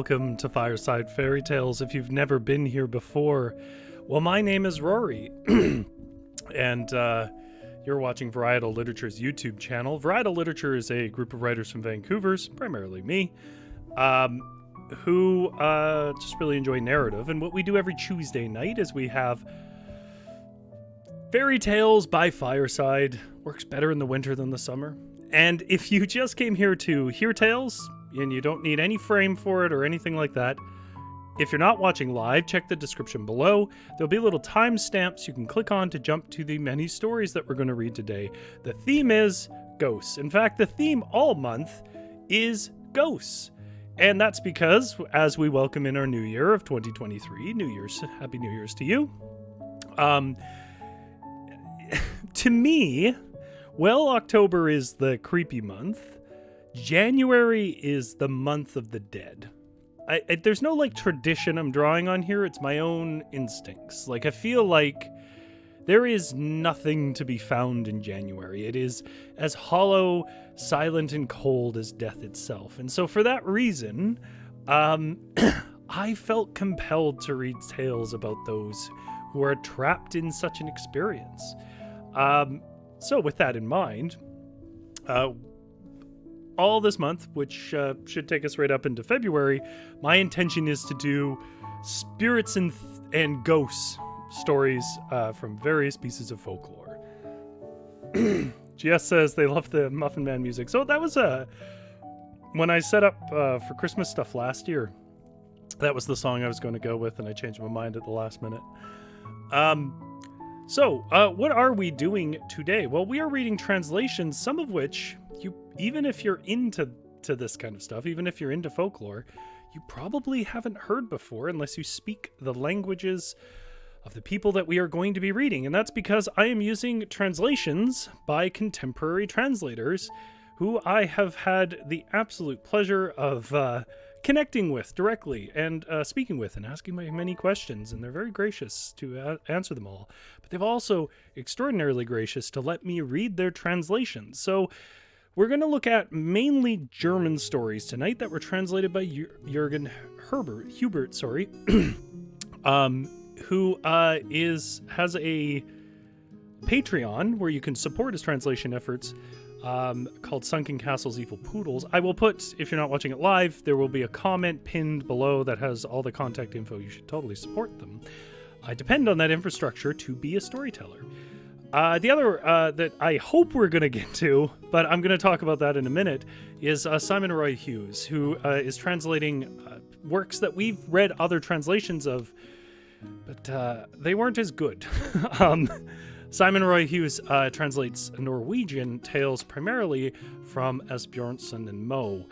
welcome to Fireside Fairytales. If you've never been here before, well, my name is Rory, and you're watching Varietal Literature's YouTube channel. Varietal Literature is a group of writers from Vancouver's, primarily me, who just really enjoy narrative. And what we do every Tuesday night is we have fairy tales by fireside. Works better in the winter than the summer. And if you just came here to hear tales, and you don't need any frame for it or anything like that, if you're not watching live, check the description below. There'll be little timestamps you can click on to jump to the many stories that we're going to read today. The theme is ghosts. In fact, the theme all month is ghosts. And that's because, as we welcome in our new year of 2023, Happy New Year's to you. To me, well, October is the creepy month. January is the month of the dead. There's no tradition I'm drawing on here. It's my own instincts. I feel like there is nothing to be found in January. It is as hollow, silent, and cold as death itself. And so for that reason, I felt compelled to read tales about those who are trapped in such an experience. So with that in mind, all this month, which should take us right up into February, my intention is to do spirits and ghosts stories from various pieces of folklore. GS says they love the Muffin Man music. So that was when I set up for Christmas stuff last year, that was the song I was going to go with, and I changed my mind at the last minute. So what are we doing today? Well, we are reading translations, some of which even if you're into this kind of stuff, even if you're into folklore, you probably haven't heard before unless you speak the languages of the people that we are going to be reading. And that's because I am using translations by contemporary translators who I have had the absolute pleasure of connecting with directly and speaking with and asking my many questions. And they're very gracious to answer them all. But they've also extraordinarily gracious to let me read their translations. So we're going to look at mainly German stories tonight that were translated by Jürgen Hubert, who has a Patreon where you can support his translation efforts, called Sunken Castles, Evil Poodles. I will put, if you're not watching it live, there will be a comment pinned below that has all the contact info. You should totally support them. I depend on that infrastructure to be a storyteller. The other that I hope we're going to get to, but I'm going to talk about that in a minute, is Simon Roy Hughes, who is translating works that we've read other translations of, but they weren't as good. Simon Roy Hughes translates Norwegian tales primarily from Asbjornsen and Moe.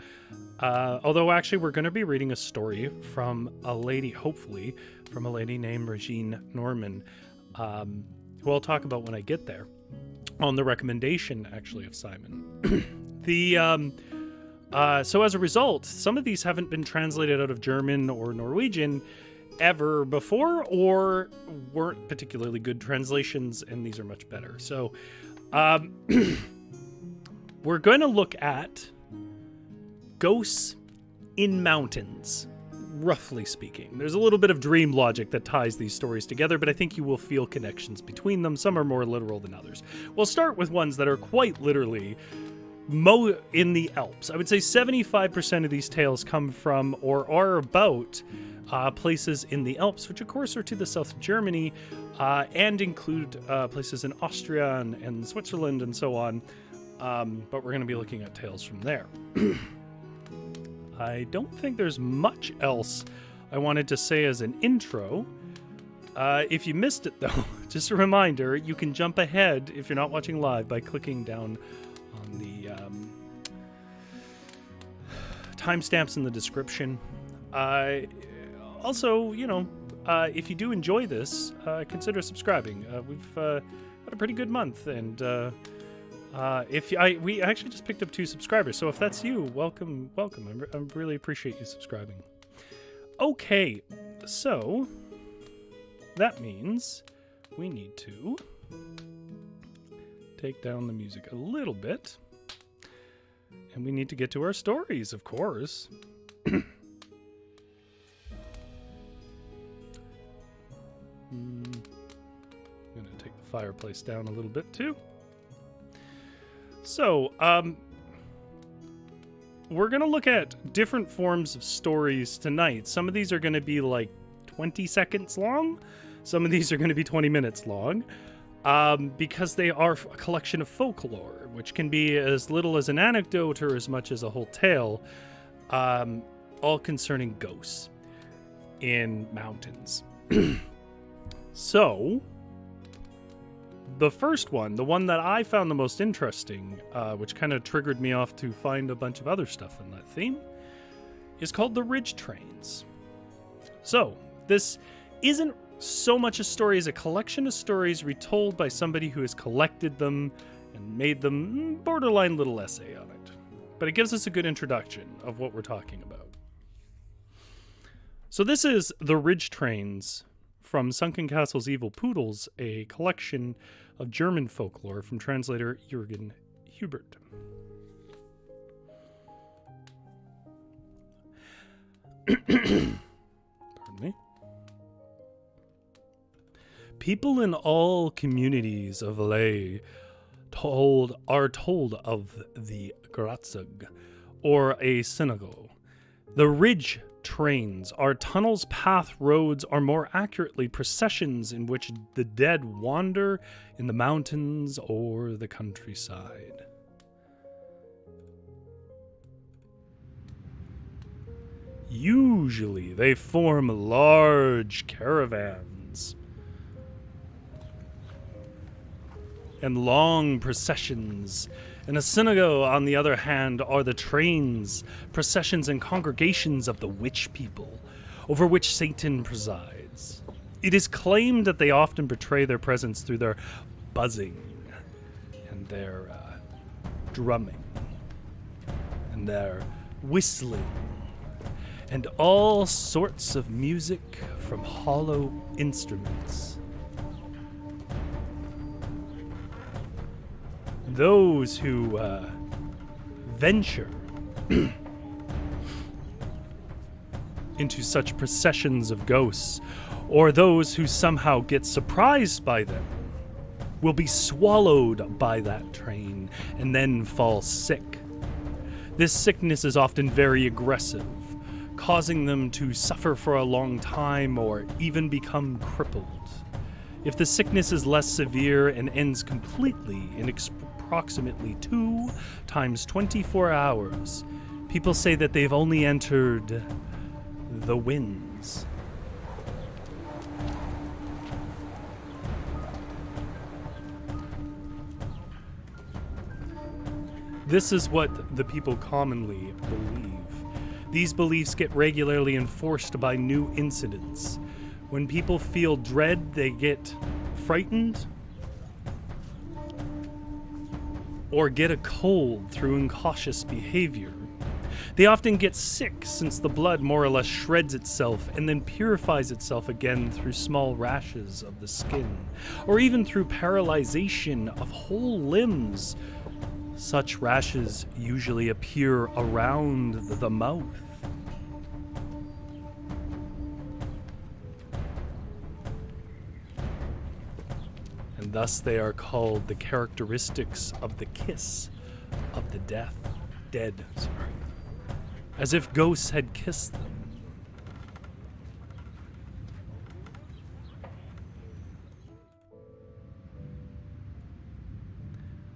Although actually we're going to be reading a story from a lady, hopefully, from a lady named Regine Norman, who I'll talk about when I get there, on the recommendation, actually, of Simon. So as a result, some of these haven't been translated out of German or Norwegian ever before, or weren't particularly good translations, and these are much better. So we're going to look at ghosts in mountains, roughly speaking. There's a little bit of dream logic that ties these stories together, but I think you will feel connections between them. Some are more literal than others. We'll start with ones that are quite literally in the Alps. I would say 75% of these tales come from or are about places in the Alps, which of course are to the south of Germany, and include places in Austria and Switzerland and so on. But we're going to be looking at tales from there. I don't think there's much else I wanted to say as an intro. If you missed it, though, just a reminder, you can jump ahead if you're not watching live by clicking down on the timestamps in the description. Also, if you do enjoy this, consider subscribing. We've had a pretty good month, and we actually just picked up 2 subscribers, so if that's you, welcome. I really appreciate you subscribing. Okay, so that means we need to take down the music a little bit, and we need to get to our stories, of course. I'm going to take the fireplace down a little bit too. So, we're going to look at different forms of stories tonight. Some of these are going to be like 20 seconds long. Some of these are going to be 20 minutes long. Because they are a collection of folklore, which can be as little as an anecdote or as much as a whole tale, all concerning ghosts in mountains. So, the first one, the one that I found the most interesting, which kind of triggered me off to find a bunch of other stuff in that theme, is called the Ridge Trains. So, this isn't so much a story as a collection of stories retold by somebody who has collected them and made them borderline little essay on it. But it gives us a good introduction of what we're talking about. So this is The Ridge Trains from Sunken Castle's Evil Poodles, a collection of German folklore from translator Jürgen Hubert. Pardon me. People in all communities of Valais are told of the Gratzug, or a synagogue. The ridge trains are tunnels, path, roads, or more accurately, processions in which the dead wander in the mountains or the countryside. Usually, they form large caravans and long processions. In a synagogue, on the other hand, are the trains, processions, and congregations of the witch people, over which Satan presides. It is claimed that they often betray their presence through their buzzing and their drumming and their whistling and all sorts of music from hollow instruments. Those who venture into such processions of ghosts, or those who somehow get surprised by them, will be swallowed by that train and then fall sick. This sickness is often very aggressive, causing them to suffer for a long time or even become crippled. If the sickness is less severe and ends completely in approximately 2 times 24 hours, people say that they've only entered the winds. This is what the people commonly believe. These beliefs get regularly enforced by new incidents. When people feel dread, they get frightened or get a cold through incautious behavior. They often get sick since the blood more or less shreds itself and then purifies itself again through small rashes of the skin, or even through paralyzation of whole limbs. Such rashes usually appear around the mouth. And thus they are called the characteristics of the kiss of the dead, as if ghosts had kissed them.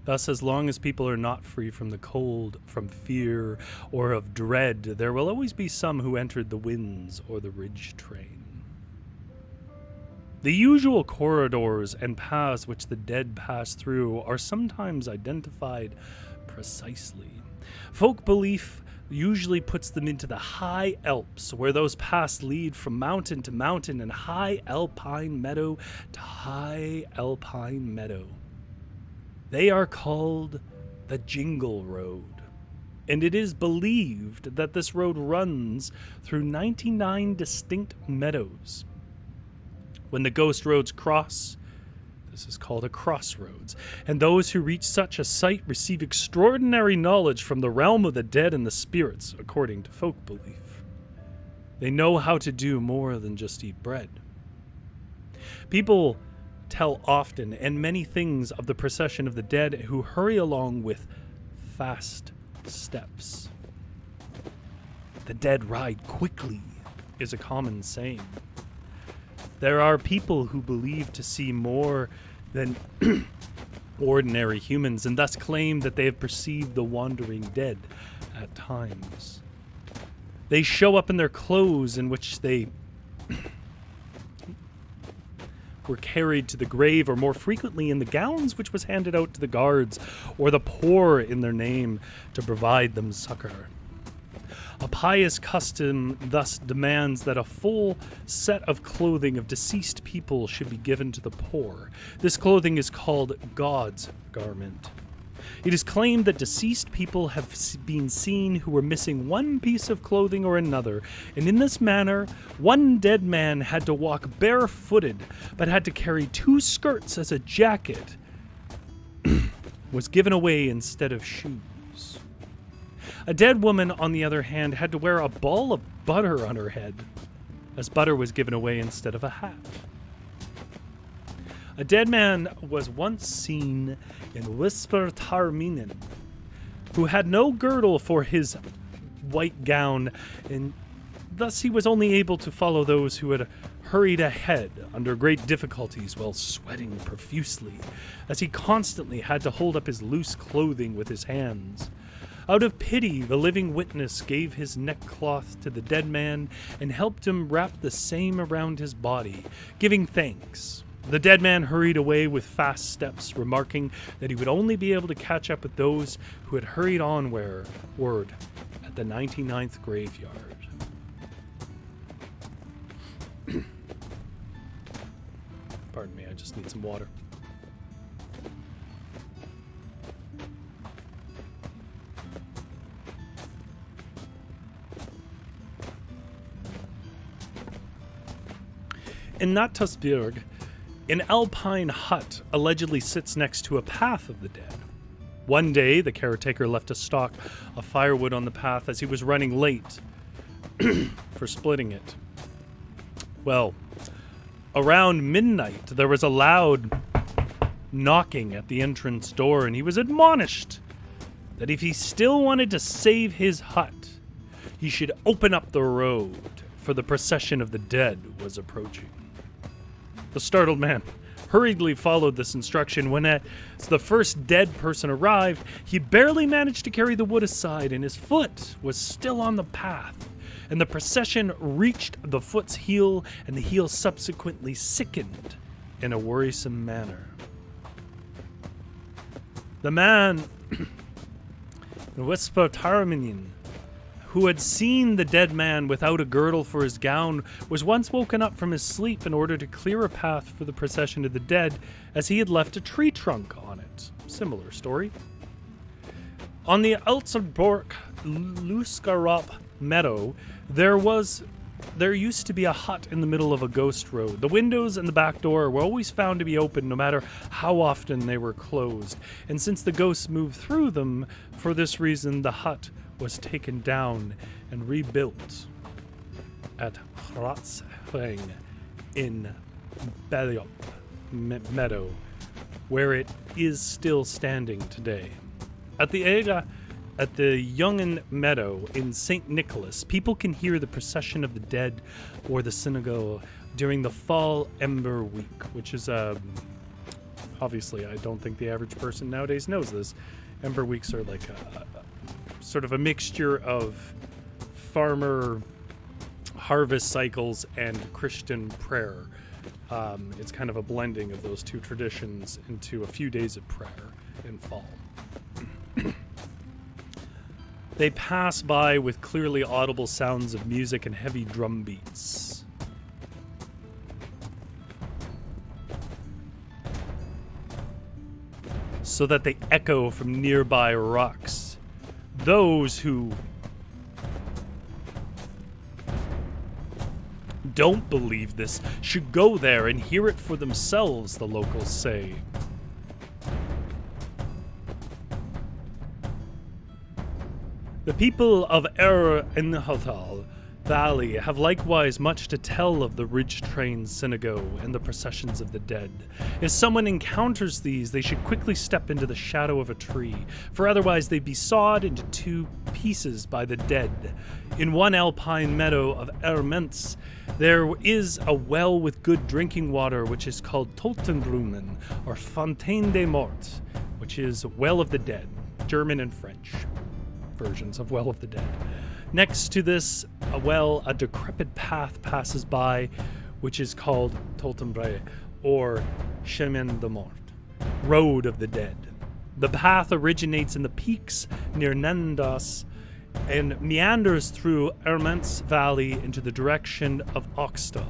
Thus, as long as people are not free from the cold, from fear, or of dread, there will always be some who entered the winds or the ridge train. The usual corridors and paths which the dead pass through are sometimes identified precisely. Folk belief usually puts them into the high Alps, where those paths lead from mountain to mountain and high alpine meadow to high alpine meadow. They are called the Jingle Road, and it is believed that this road runs through 99 distinct meadows. When the ghost roads cross, this is called a crossroads, and those who reach such a site receive extraordinary knowledge from the realm of the dead and the spirits, according to folk belief. They know how to do more than just eat bread. People tell often and many things of the procession of the dead who hurry along with fast steps. The dead ride quickly is a common saying. There are people who believe to see more than ordinary humans and thus claim that they have perceived the wandering dead at times. They show up in their clothes in which they were carried to the grave, or more frequently in the gowns which was handed out to the guards or the poor in their name to provide them succor. A pious custom thus demands that a full set of clothing of deceased people should be given to the poor. This clothing is called God's garment. It is claimed that deceased people have been seen who were missing one piece of clothing or another, and in this manner, one dead man had to walk barefooted, but had to carry 2 skirts as a jacket, was given away instead of shoes. A dead woman, on the other hand, had to wear a ball of butter on her head, as butter was given away instead of a hat. A dead man was once seen in Subterraneans, who had no girdle for his white gown, and thus he was only able to follow those who had hurried ahead under great difficulties while sweating profusely, as he constantly had to hold up his loose clothing with his hands. Out of pity, the living witness gave his neckcloth to the dead man and helped him wrap the same around his body, giving thanks. The dead man hurried away with fast steps, remarking that he would only be able to catch up with those who had hurried onward at the 99th graveyard. Pardon me, I just need some water. In Untersberg, an alpine hut allegedly sits next to a path of the dead. One day, the caretaker left a stalk of firewood on the path as he was running late for splitting it. Well, around midnight, there was a loud knocking at the entrance door, and he was admonished that if he still wanted to save his hut, he should open up the road, for the procession of the dead was approaching. The startled man hurriedly followed this instruction. When as the first dead person arrived, he barely managed to carry the wood aside, and his foot was still on the path. And the procession reached the foot's heel, and the heel subsequently sickened in a worrisome manner. The man, Subterranean, who had seen the dead man without a girdle for his gown, was once woken up from his sleep in order to clear a path for the procession of the dead, as he had left a tree trunk on it. Similar story. On the Altsborg Luskarop meadow, there used to be a hut in the middle of a ghost road. The windows and the back door were always found to be open, no matter how often they were closed. And since the ghosts moved through them, for this reason, the hut was taken down and rebuilt at Hratsvang in Beliop Meadow, where it is still standing today. At the Jungen Meadow in St. Nicholas, people can hear the procession of the dead or the synagogue during the Fall Ember Week, which is obviously, I don't think the average person nowadays knows this. Ember Weeks are like a sort of a mixture of farmer harvest cycles and Christian prayer. It's kind of a blending of those two traditions into a few days of prayer in fall. They pass by with clearly audible sounds of music and heavy drum beats. So that they echo from nearby rocks. Those who don't believe this should go there and hear it for themselves, the locals say. The people of Inhotal Valley have likewise much to tell of the ridge-trained synagogue and the processions of the dead. If someone encounters these, they should quickly step into the shadow of a tree, for otherwise they'd be sawed into 2 pieces by the dead. In one alpine meadow of Erments, there is a well with good drinking water, which is called Totenbrunnen, or Fontaine des Morts, which is Well of the Dead, German and French versions of Well of the Dead. Next to this well, a decrepit path passes by, which is called Totenbrunnen, or Chemin de Mort, Road of the Dead. The path originates in the peaks near Nendas and meanders through Erments Valley into the direction of Oxtal,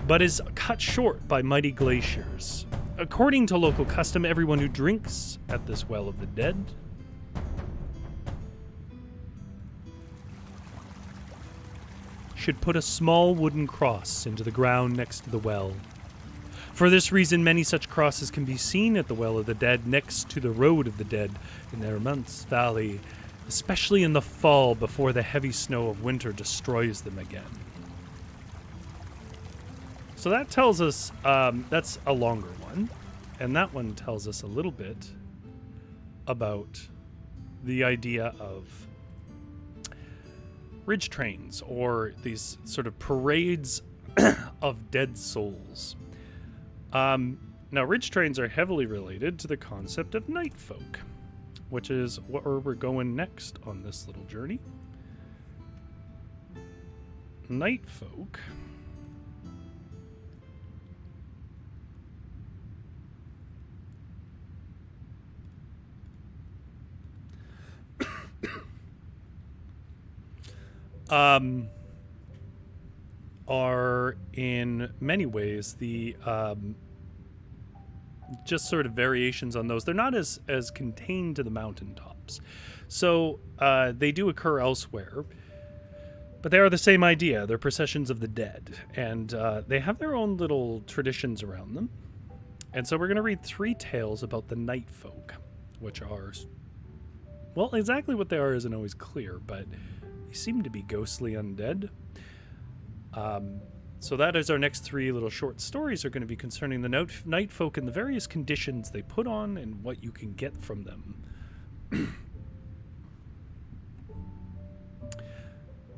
but is cut short by mighty glaciers. According to local custom, everyone who drinks at this Well of the Dead should put a small wooden cross into the ground next to the well. For this reason, many such crosses can be seen at the Well of the Dead next to the Road of the Dead in Erments Valley, especially in the fall before the heavy snow of winter destroys them again. So that tells us, that's a longer one, and that one tells us a little bit about the idea of ridge trains, or these sort of parades of dead souls. Now, ridge trains are heavily related to the concept of night folk, which is where we're going next on this little journey. Night folk are in many ways the just sort of variations on those. They're not as contained to the mountaintops, so they do occur elsewhere, but they are the same idea. They're processions of the dead, and they have their own little traditions around them. And so we're going to read 3 tales about the night folk, which are, well, exactly what they are isn't always clear, but they seem to be ghostly undead. So that is our next 3 little short stories, are going to be concerning the night folk and the various conditions they put on and what you can get from them.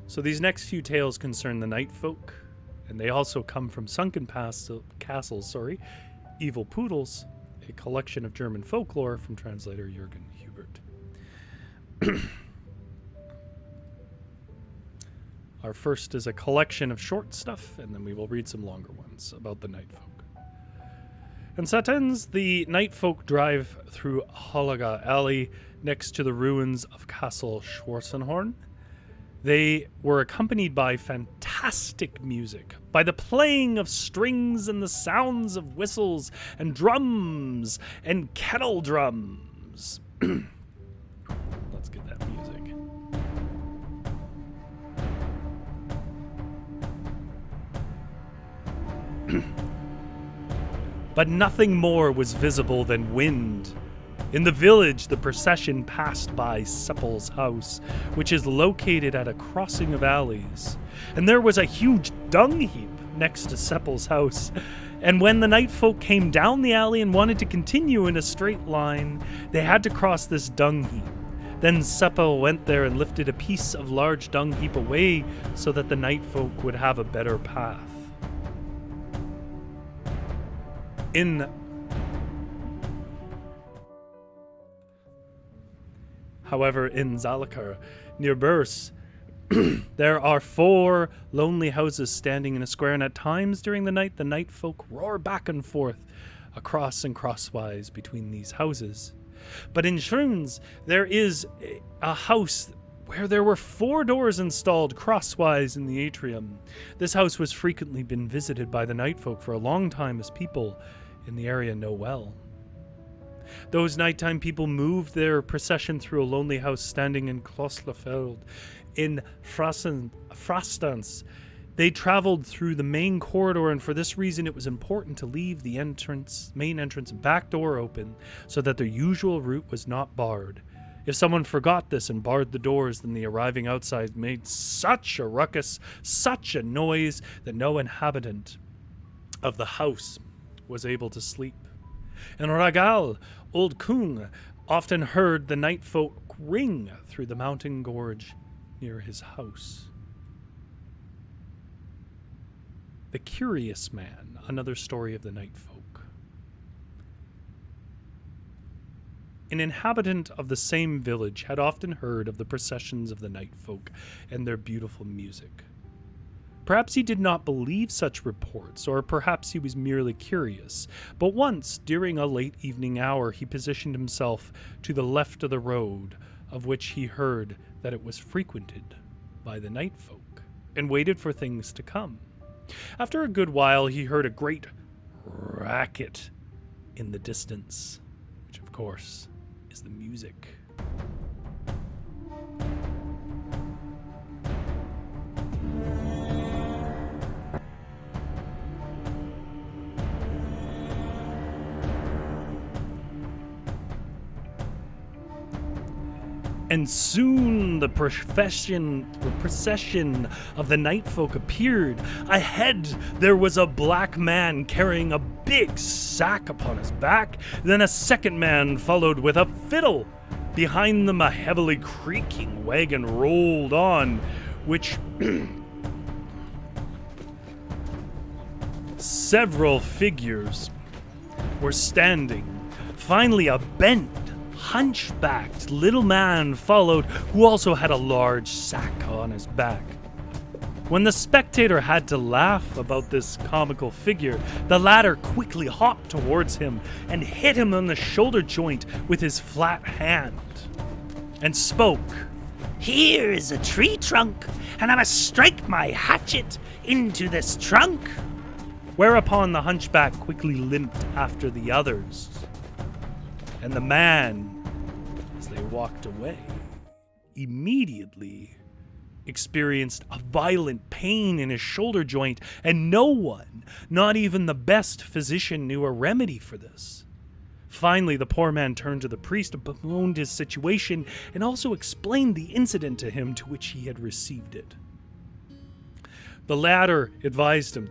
So these next few tales concern the night folk, and they also come from Sunken Castles, Evil Poodles, a collection of German folklore from translator Jürgen Hubert. Our first is a collection of short stuff, and then we will read some longer ones about the night folk. In Satens, the night folk drive through Holaga Alley next to the ruins of Castle Schwarzenhorn. They were accompanied by fantastic music, by the playing of strings and the sounds of whistles and drums and kettle drums. Let's get that music. But nothing more was visible than wind. In the village, the procession passed by Seppel's house, which is located at a crossing of alleys. And there was a huge dung heap next to Seppel's house. And when the night folk came down the alley and wanted to continue in a straight line, they had to cross this dung heap. Then Seppel went there and lifted a piece of large dung heap away so that the night folk would have a better path. However, in Zalakar, near Burs, there are 4 lonely houses standing in a square, and at times during the night, the night folk roar back and forth, across and crosswise between these houses. But in Schruns, there is a house where there were 4 doors installed crosswise in the atrium. This house was frequently been visited by the night folk for a long time, as people in the area know well. Those nighttime people moved their procession through a lonely house standing in Kloslefeld in Frastans. They traveled through the main corridor, and for this reason it was important to leave the main entrance and back door open so that their usual route was not barred. If someone forgot this and barred the doors, then the arriving outside made such a ruckus, such a noise, that no inhabitant of the house was able to sleep. And Ragal, old Kung, often heard the night folk ring through the mountain gorge near his house. The Curious Man, another story of the night folk. An inhabitant of the same village had often heard of the processions of the night folk and their beautiful music. Perhaps he did not believe such reports, or perhaps he was merely curious, but once, during a late evening hour, he positioned himself to the left of the road, of which he heard that it was frequented by the night folk, and waited for things to come. After a good while, he heard a great racket in the distance, which, of course, is the music. And soon the procession of the night folk appeared. Ahead there was a black man carrying a big sack upon his back. Then a second man followed with a fiddle. Behind them a heavily creaking wagon rolled on, which several figures were standing. Finally, a bent, hunchbacked little man followed, who also had a large sack on his back. When the spectator had to laugh about this comical figure, the latter quickly hopped towards him and hit him on the shoulder joint with his flat hand, and spoke, "Here is a tree trunk, and I must strike my hatchet into this trunk." Whereupon the hunchback quickly limped after the others, and the man, as they walked away, immediately experienced a violent pain in his shoulder joint, and no one, not even the best physician, knew a remedy for this. Finally, the poor man turned to the priest and bemoaned his situation, and also explained the incident to him to which he had received it. The latter advised him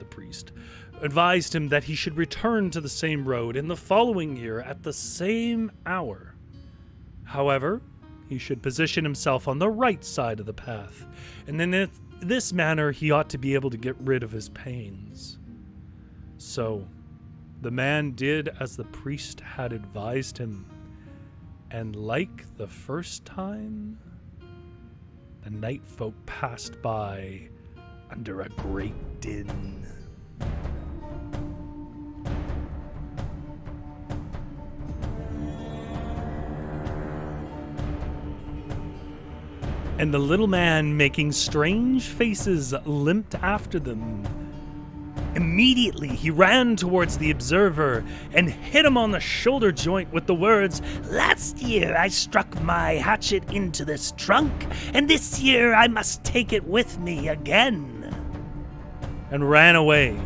that he should return to the same road in the following year at the same hour. However, he should position himself on the right side of the path, and in this manner he ought to be able to get rid of his pains. So the man did as the priest had advised him, and like the first time, the night folk passed by under a great din. And the little man, making strange faces, limped after them. Immediately he ran towards the observer and hit him on the shoulder joint with the words, "Last year I struck my hatchet into this trunk, and this year I must take it with me again," and ran away.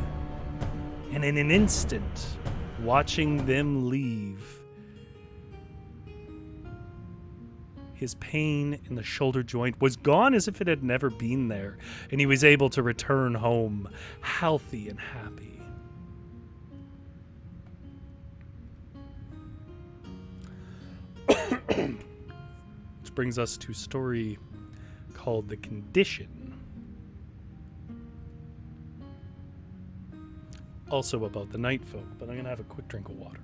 And in an instant, watching them leave, his pain in the shoulder joint was gone as if it had never been there, and he was able to return home healthy and happy. Which brings us to a story called The Condition. Also about the night folk, but I'm going to have a quick drink of water.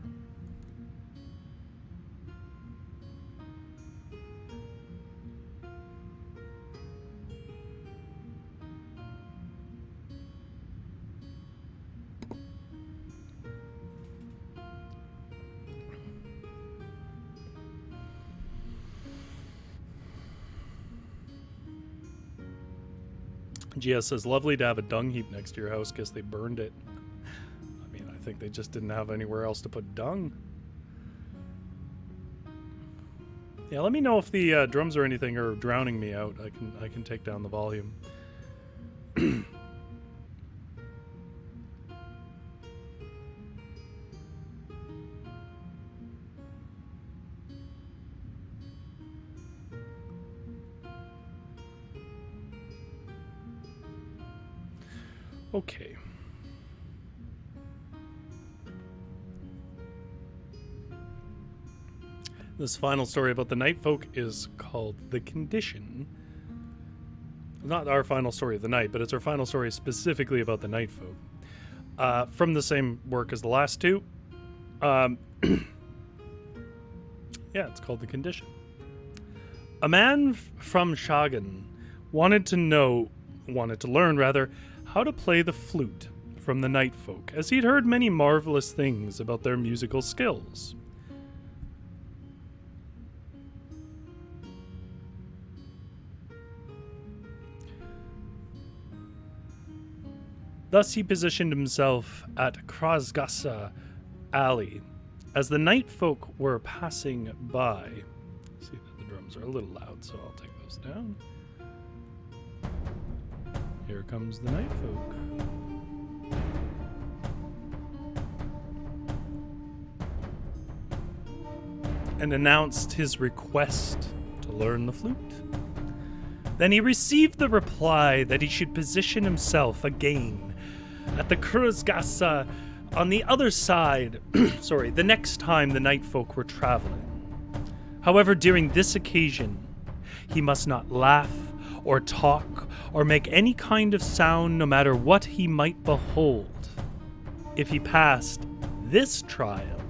GS says, lovely to have a dung heap next to your house because they burned it. I mean, I think they just didn't have anywhere else to put dung. Yeah, let me know if the drums or anything are drowning me out. I can take down the volume. Okay. This final story about the night folk is called The Condition. Not our final story of the night, but it's our final story specifically about the night folk. From the same work as the last two. Yeah, it's called The Condition. A man from Schagen wanted to learn how to play the flute from the night folk, as he'd heard many marvelous things about their musical skills. Thus he positioned himself at Krasgasse Alley as the night folk were passing by. See that the drums are a little loud, so I'll take those down. Here comes the night folk. And announced his request to learn the flute. Then he received the reply that he should position himself again at the Krasgasse on the other side, the next time the night folk were traveling. However, during this occasion, he must not laugh or talk or make any kind of sound, no matter what he might behold. If he passed this trial,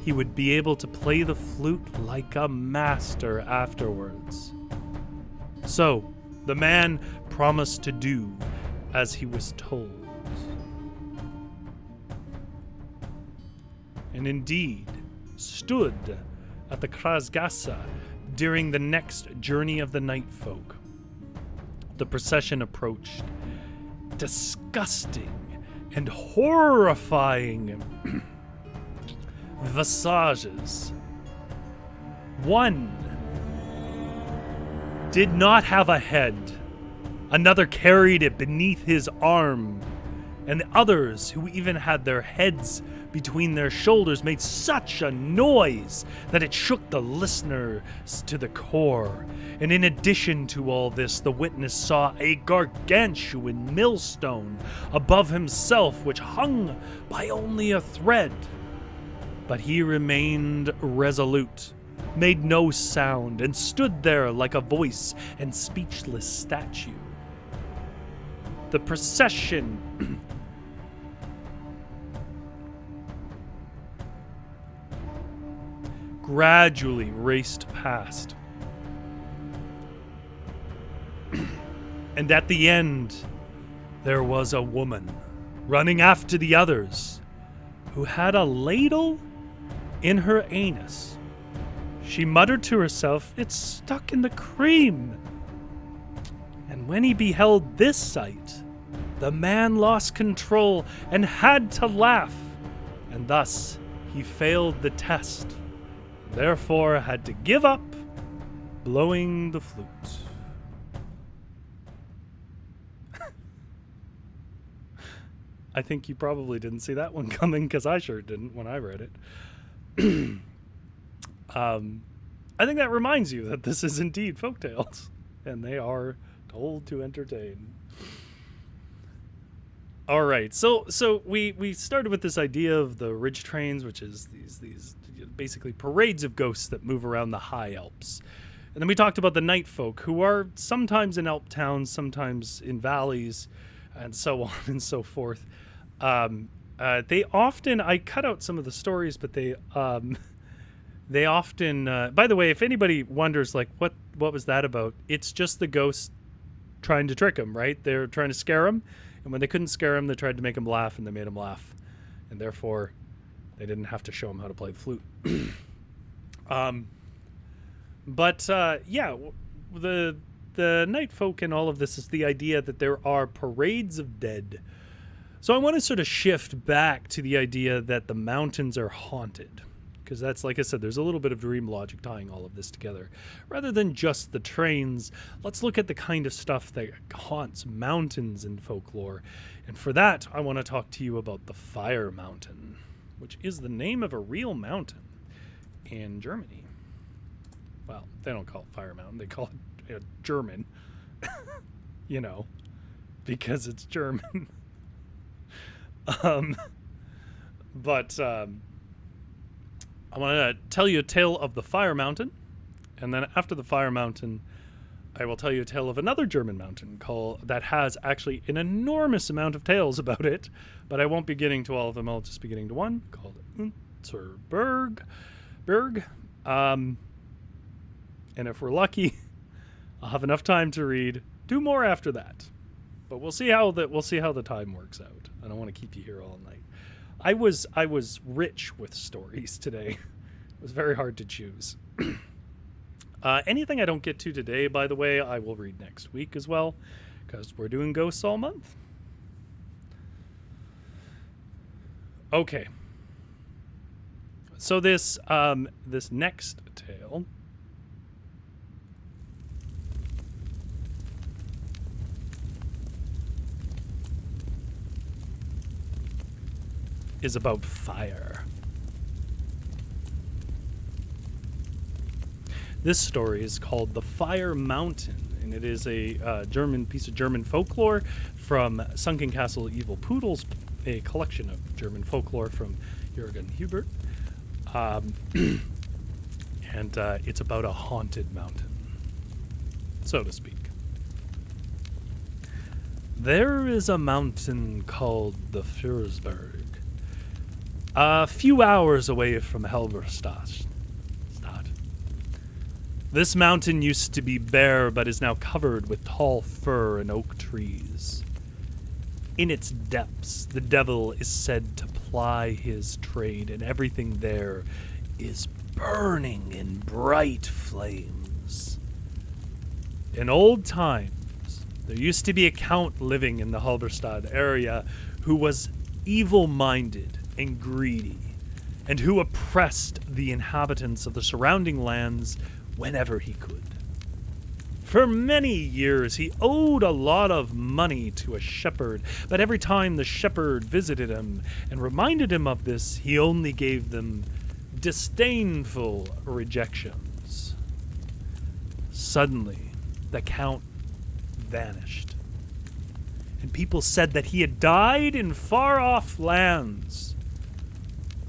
he would be able to play the flute like a master afterwards. So, the man promised to do as he was told. And indeed, stood at the Krasgasse during the next journey of the night folk. The procession approached, disgusting and horrifying visages. One did not have a head. Another carried it beneath his arm. And the others, who even had their heads between their shoulders, made such a noise that it shook the listeners to the core. And in addition to all this, the witness saw a gargantuan millstone above himself, which hung by only a thread. But he remained resolute, made no sound, and stood there like a voice and speechless statue. The procession gradually raced past. And at the end, there was a woman running after the others who had a ladle in her anus. She muttered to herself, "It's stuck in the cream." And when he beheld this sight, the man lost control and had to laugh, and thus he failed the test, therefore had to give up blowing the flute. I think you probably didn't see that one coming, because I sure didn't when I read it. I think that reminds you that this is indeed folktales, and they are told to entertain. All right, so we started with this idea of the ridge trains, which is these basically parades of ghosts that move around the high Alps. And then we talked about the night folk, who are sometimes in Alp towns, sometimes in valleys, and so on and so forth. They often, I cut out some of the stories, but they often, by the way, if anybody wonders, like, what was that about? It's just the ghosts trying to trick him, right? They're trying to scare him. And when they couldn't scare him, they tried to make him laugh, and they made him laugh. And therefore, they didn't have to show him how to play the flute. The night folk and all of this is the idea that there are parades of dead. So I want to sort of shift back to the idea that the mountains are haunted. Because that's, like I said, there's a little bit of dream logic tying all of this together. Rather than just the trains, let's look at the kind of stuff that haunts mountains in folklore. And for that, I want to talk to you about the Fire Mountain, which is the name of a real mountain in Germany. Well, they don't call it Fire Mountain. They call it German, because it's German. Um, but I want to tell you a tale of the Fire Mountain, and then after the Fire Mountain, I will tell you a tale of another German mountain that has actually an enormous amount of tales about it, but I won't be getting to all of them. I'll just be getting to one called Untersberg. And if we're lucky, I'll have enough time to read 2 more after that. But we'll see how the time works out. I don't want to keep you here all night. I was rich with stories today. It was very hard to choose. Anything I don't get to today, by the way, I will read next week as well, because we're doing ghosts all month. Okay. So this next tale is about fire. This story is called The Fire Mountain, and it is a German piece of German folklore from Sunken Castle Evil Poodles, a collection of German folklore from Jürgen Hubert. And it's about a haunted mountain, so to speak. There is a mountain called the Untersberg, a few hours away from Helverstadt. This mountain used to be bare, but is now covered with tall fir and oak trees. In its depths, the devil is said to ply his trade, and everything there is burning in bright flames. In old times, there used to be a count living in the Halberstadt area who was evil-minded and greedy, and who oppressed the inhabitants of the surrounding lands whenever he could. For many years, he owed a lot of money to a shepherd, but every time the shepherd visited him and reminded him of this, he only gave them disdainful rejections. Suddenly, the count vanished, and people said that he had died in far-off lands.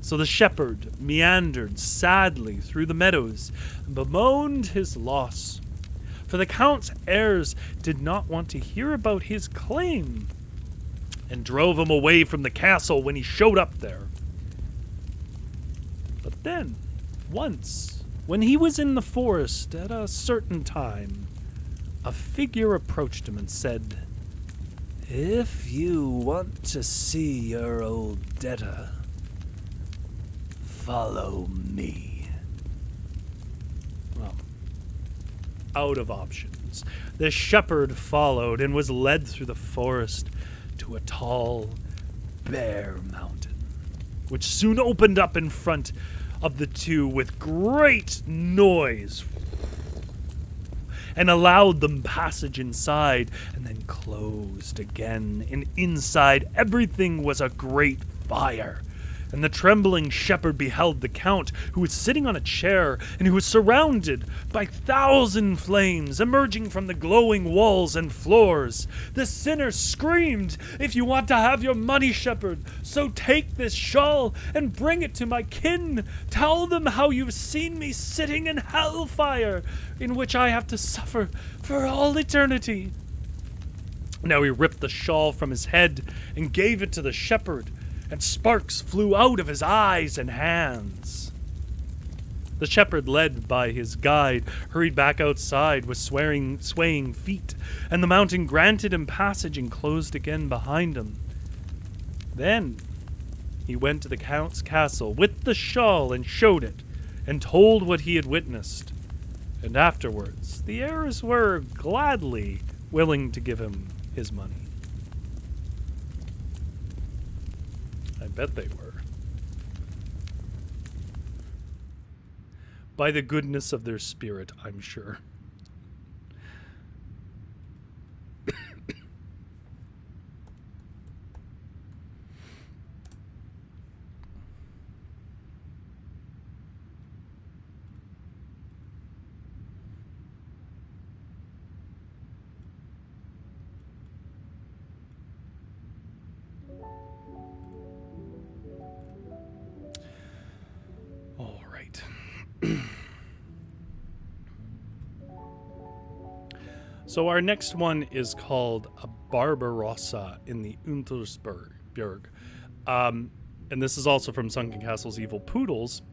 So the shepherd meandered sadly through the meadows and bemoaned his loss, for the count's heirs did not want to hear about his claim and drove him away from the castle when he showed up there. But then, once, when he was in the forest at a certain time, a figure approached him and said, "If you want to see your old debtor, follow me." Well, out of options, the shepherd followed and was led through the forest to a tall, bare mountain, which soon opened up in front of the two with great noise and allowed them passage inside and then closed again, and inside everything was a great fire. And the trembling shepherd beheld the count, who was sitting on a chair and who was surrounded by 1,000 flames emerging from the glowing walls and floors. The sinner screamed, "If you want to have your money, shepherd, so take this shawl and bring it to my kin. Tell them how you've seen me sitting in hellfire, in which I have to suffer for all eternity." Now he ripped the shawl from his head and gave it to the shepherd, and sparks flew out of his eyes and hands. The shepherd, led by his guide, hurried back outside with swaying feet, and the mountain granted him passage and closed again behind him. Then he went to the count's castle with the shawl and showed it, and told what he had witnessed. And afterwards, the heirs were gladly willing to give him his money. I bet they were. By the goodness of their spirit, I'm sure. So our next one is called a Barbarossa in the Untersberg. And this is also from Sunken Castle's Evil Poodles.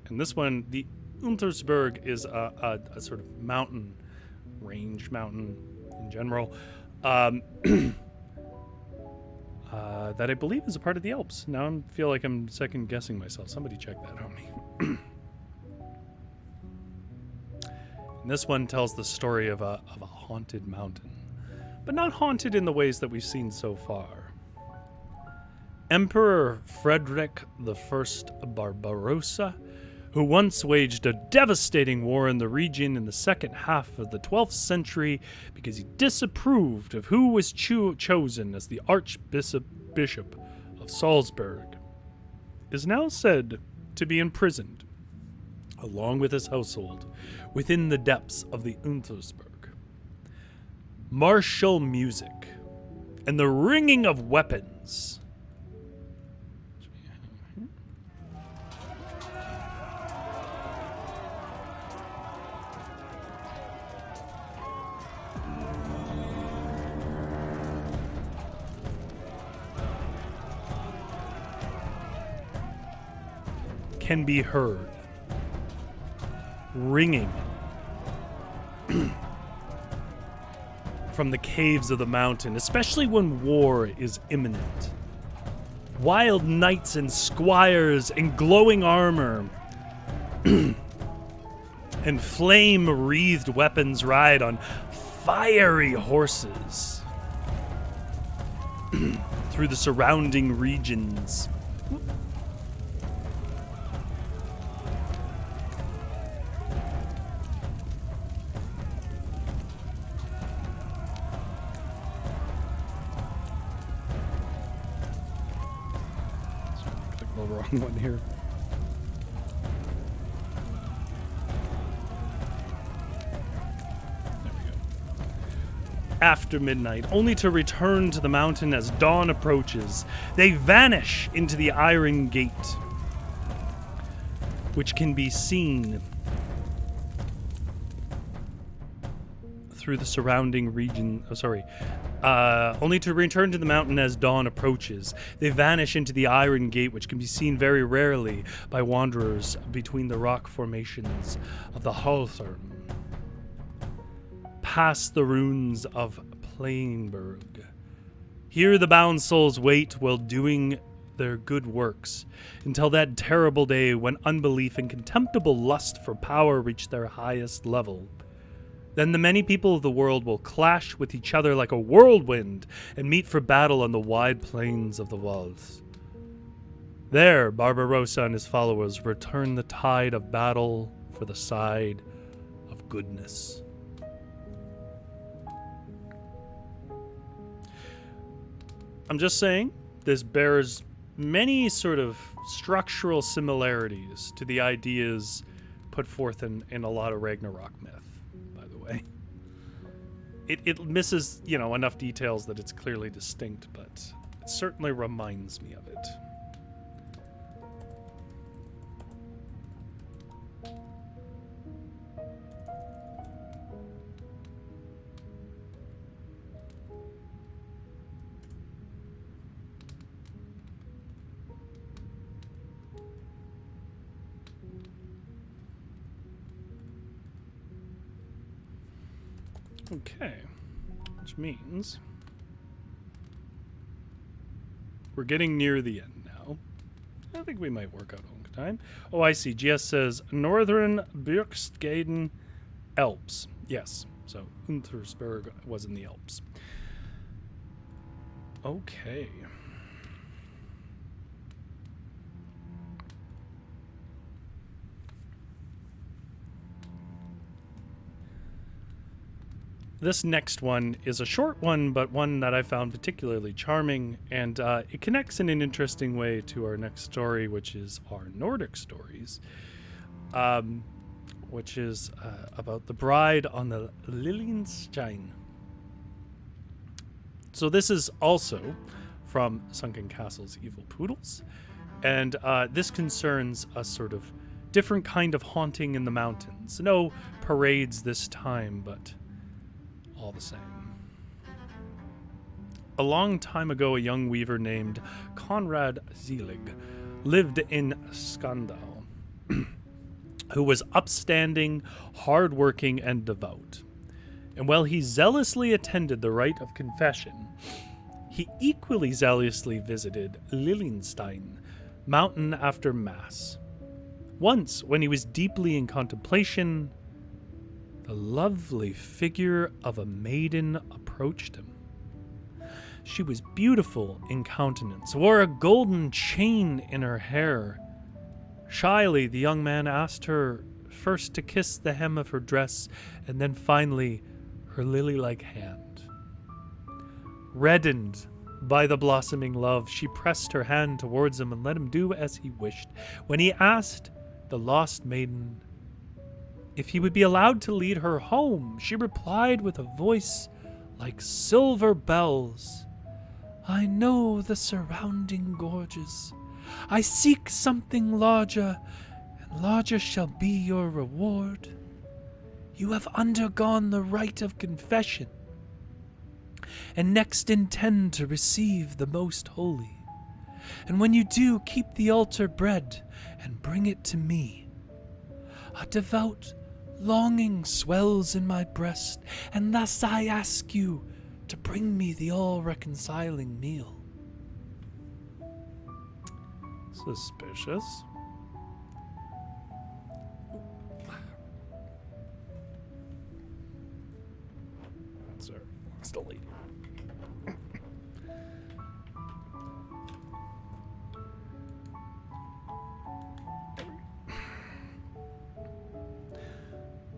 And this one, the Untersberg, is a sort of mountain range, mountain in general, that I believe is a part of the Alps. Now I feel like I'm second guessing myself. Somebody check that on me. And this one tells the story of a haunted mountain, but not haunted in the ways that we've seen so far. Emperor Frederick I Barbarossa, who once waged a devastating war in the region in the second half of the 12th century because he disapproved of who was chosen as the Archbishop of Salzburg, is now said to be imprisoned, along with his household, within the depths of the Untersberg. Martial music and the ringing of weapons can be heard, ringing from the caves of the mountain, especially when war is imminent. Wild knights and squires in glowing armor and flame-wreathed weapons ride on fiery horses through the surrounding regions. One here. There we go. After midnight, only to return to the mountain as dawn approaches, they vanish into the Iron Gate, which can be seen through the surrounding region. Only to return to the mountain as dawn approaches. They vanish into the Iron Gate, which can be seen very rarely by wanderers between the rock formations of the Hawthorn. Past the ruins of Plainberg. Here the bound souls wait while doing their good works, until that terrible day when unbelief and contemptible lust for power reach their highest level. Then the many people of the world will clash with each other like a whirlwind and meet for battle on the wide plains of the Walls. There, Barbarossa and his followers return the tide of battle for the side of goodness. I'm just saying, this bears many sort of structural similarities to the ideas put forth in a lot of Ragnarok myth. It misses, enough details that it's clearly distinct, but it certainly reminds me of it. Okay, which means we're getting near the end now. I think we might work out on time. Oh, I see. GS says Northern Berchtesgaden Alps. Yes, so Untersberg was in the Alps. Okay. This next one is a short one, but one that I found particularly charming, and it connects in an interesting way to our next story, which is our Nordic stories, which is about the bride on the Lilienstein. So this is also from Sunken Castle's Evil Poodles, and this concerns a sort of different kind of haunting in the mountains. No parades this time, but all the same. A long time ago, a young weaver named Conrad Zelig lived in Skandal, who was upstanding, hard-working, and devout. And while he zealously attended the rite of confession, he equally zealously visited Lilienstein, mountain after Mass. Once, when he was deeply in contemplation, the lovely figure of a maiden approached him. She was beautiful in countenance, wore a golden chain in her hair. Shyly, the young man asked her first to kiss the hem of her dress, and then finally her lily-like hand. Reddened by the blossoming love, she pressed her hand towards him and let him do as he wished. When he asked the lost maiden if he would be allowed to lead her home, she replied with a voice like silver bells, "I know the surrounding gorges. I seek something larger, and larger shall be your reward. You have undergone the rite of confession, and next intend to receive the most holy. And when you do, keep the altar bread and bring it to me. A devout longing swells in my breast, and thus I ask you to bring me the all-reconciling meal." Suspicious. Sorry, still late.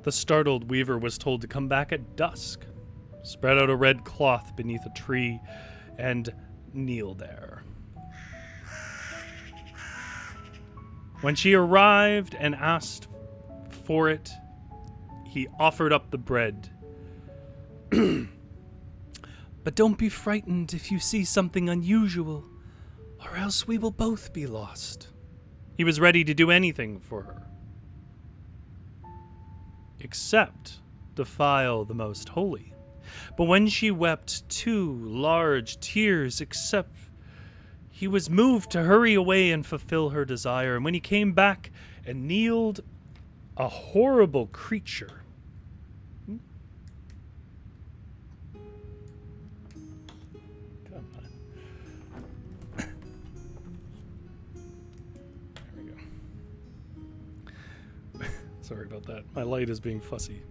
The startled weaver was told to come back at dusk, spread out a red cloth beneath a tree, and kneel there. When she arrived and asked for it, he offered up the bread. "But don't be frightened if you see something unusual, or else we will both be lost." He was ready to do anything for her, except defile the most holy. But when she wept 2 large tears, except he was moved to hurry away and fulfill her desire. And when he came back and kneeled, a horrible creature. Come on. There we go. Sorry about that. My light is being fussy.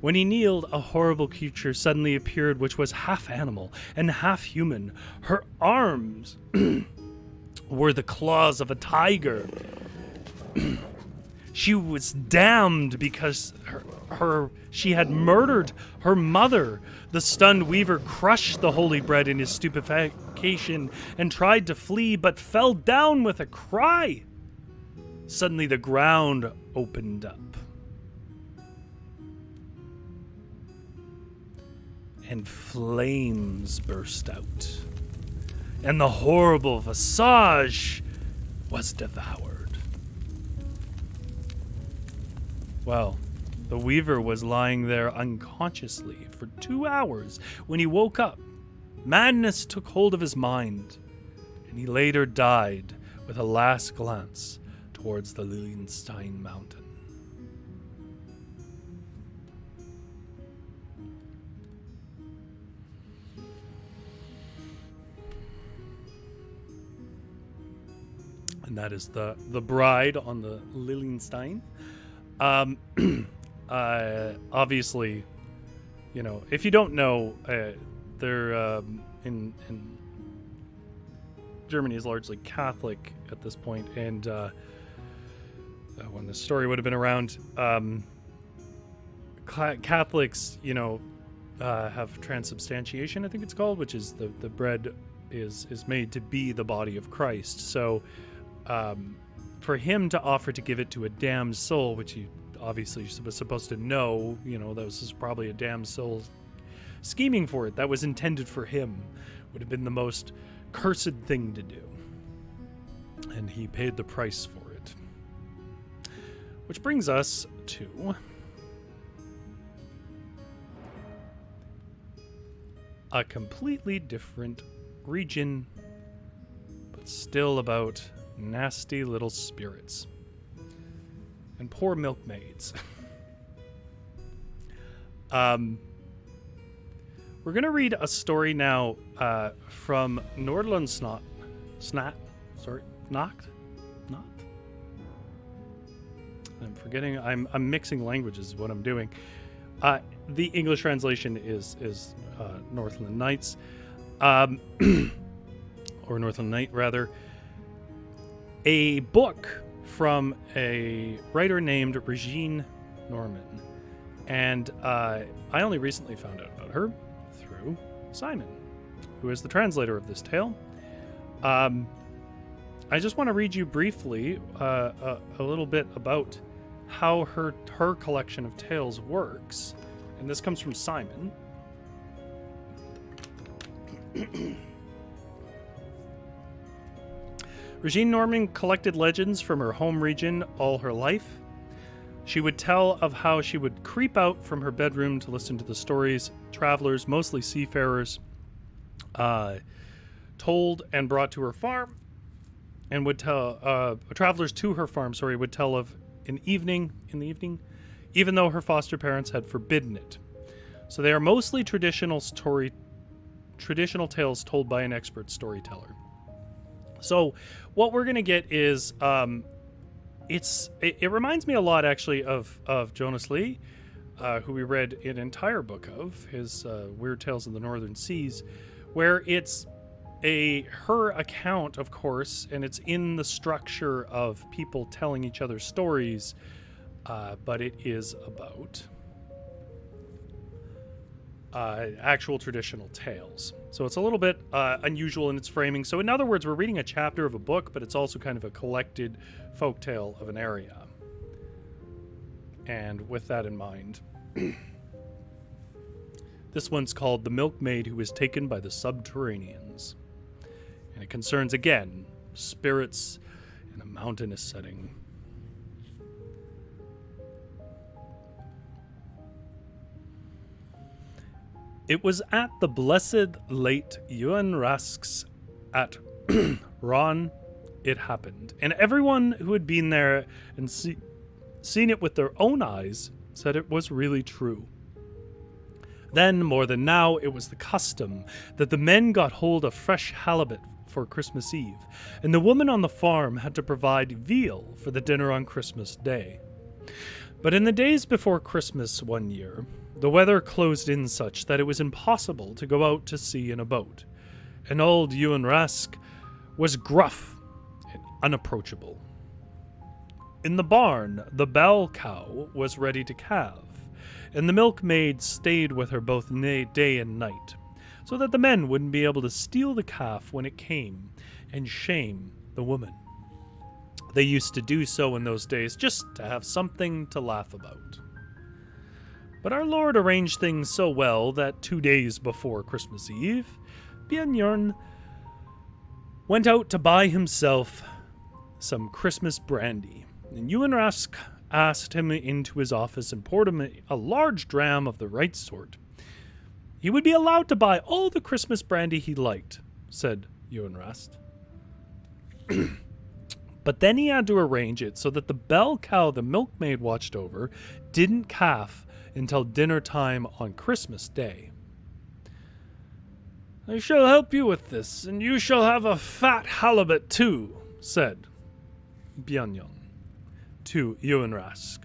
When he kneeled, a horrible creature suddenly appeared, which was half animal and half human. Her arms were the claws of a tiger. She was damned because she had murdered her mother. The stunned weaver crushed the holy bread in his stupefaction and tried to flee, but fell down with a cry. Suddenly the ground opened up, and flames burst out, and the horrible visage was devoured. Well, the weaver was lying there unconsciously for 2 hours. When he woke up, madness took hold of his mind, and he later died with a last glance towards the Lilienstein mountain. And that is the bride on the Lilienstein. Obviously, you know, if you don't know, they're in Germany is largely Catholic at this point, and when the story would have been around, Catholics, you know, have transubstantiation, I think it's called, which is the bread is made to be the body of Christ. So for him to offer to give it to a damned soul, which he obviously was supposed to know, you know, that was probably a damned soul scheming for it, that was intended for him, would have been the most cursed thing to do. And he paid the price for it. Which brings us to a completely different region, but still about nasty little spirits and poor milkmaids. We're going to read a story now from Nordland Nacht? I'm forgetting. I'm mixing languages is what I'm doing. The English translation is Northland Nights, or Northland Night rather. A book from a writer named Regine Norman, and I only recently found out about her through Simon, who is the translator of this tale. I just want to read you briefly a little bit about how her collection of tales works. And this comes from Simon. Regine Norman collected legends from her home region all her life. She would tell of how she would creep out from her bedroom to listen to the stories travelers, mostly seafarers, told and brought to her farm, and would tell travelers to her farm. Would tell of in the evening, even though her foster parents had forbidden it. So they are mostly traditional tales told by an expert storyteller. So what we're gonna get is it reminds me a lot actually of Jonas Lee, who we read an entire book of, his Weird Tales of the Northern Seas, where it's her account, of course, and it's in the structure of people telling each other stories, but it is about actual traditional tales. So it's a little bit unusual in its framing. So in other words, we're reading a chapter of a book, but it's also kind of a collected folktale of an area. And with that in mind, this one's called The Milkmaid Who Was Taken by the Subterraneans. And it concerns, again, spirits in a mountainous setting. It was at the blessed late Ewan Rask's at Ron it happened, and everyone who had been there and seen it with their own eyes said it was really true. Then, more than now, it was the custom that the men got hold of fresh halibut for Christmas Eve, and the woman on the farm had to provide veal for the dinner on Christmas Day. But in the days before Christmas one year, the weather closed in such that it was impossible to go out to sea in a boat, and old Ewan Rask was gruff and unapproachable. In the barn, the bell cow was ready to calve, and the milkmaid stayed with her both day and night, so that the men wouldn't be able to steal the calf when it came and shame the woman. They used to do so in those days just to have something to laugh about. But our Lord arranged things so well that 2 days before Christmas Eve, Bjorn went out to buy himself some Christmas brandy, and Ewan Rask asked him into his office and poured him a large dram of the right sort. He would be allowed to buy all the Christmas brandy he liked, said Ewan Rask. But then he had to arrange it so that the bell cow the milkmaid watched over didn't calf until dinner time on Christmas Day. I shall help you with this, and you shall have a fat halibut too, said Bjorn to Ewan Rask.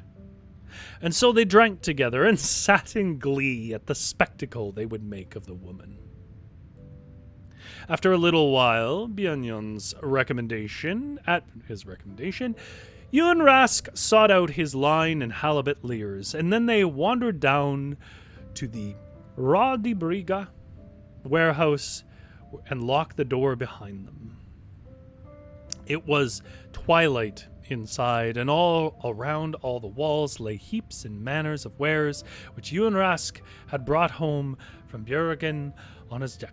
And so they drank together and sat in glee at the spectacle they would make of the woman. After a little while, Bjorn's recommendation, Ewan Rask sought out his line and halibut leers, and then they wandered down to the Rådibriga warehouse and locked the door behind them. It was twilight inside, and all around all the walls lay heaps and manners of wares which Ewan Rask had brought home from Björgen on his yacht.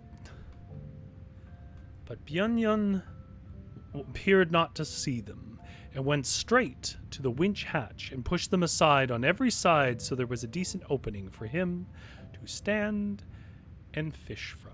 But Bjorn appeared not to see them, and went straight to the winch hatch and pushed them aside on every side so there was a decent opening for him to stand and fish from.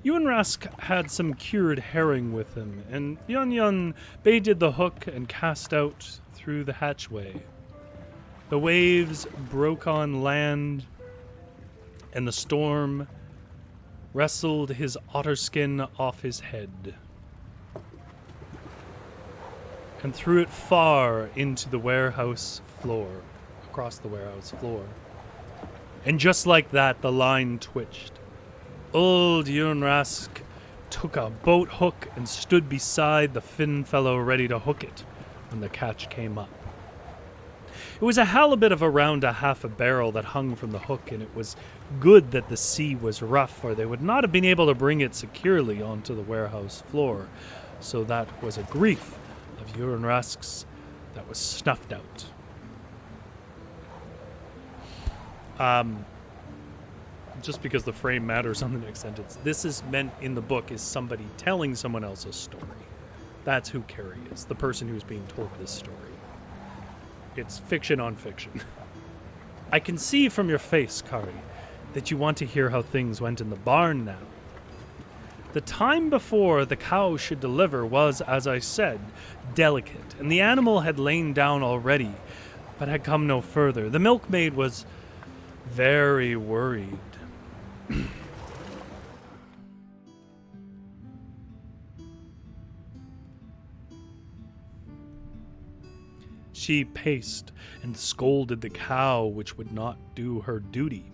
Yunrask had some cured herring with him, and Yun baited the hook and cast out through the hatchway. The waves broke on land, and the storm wrestled his otter skin off his head and threw it far into the warehouse floor, across the warehouse floor. And just like that, the line twitched. Old Yunrask took a boat hook and stood beside the Finn fellow ready to hook it when the catch came up. It was a halibut of around a half a barrel that hung from the hook, and it was good that the sea was rough, or they would not have been able to bring it securely onto the warehouse floor. So that was a grief of Yunrask's that was snuffed out. Just because the frame matters on the next sentence. This is meant in the book is somebody telling someone else a story. That's who Carrie is, the person who's being told this story. It's fiction on fiction. I can see from your face, Kari, that you want to hear how things went in the barn now. The time before the cow should deliver was, as I said, delicate, and the animal had lain down already, but had come no further. The milkmaid was very worried. She paced and scolded the cow, which would not do her duty.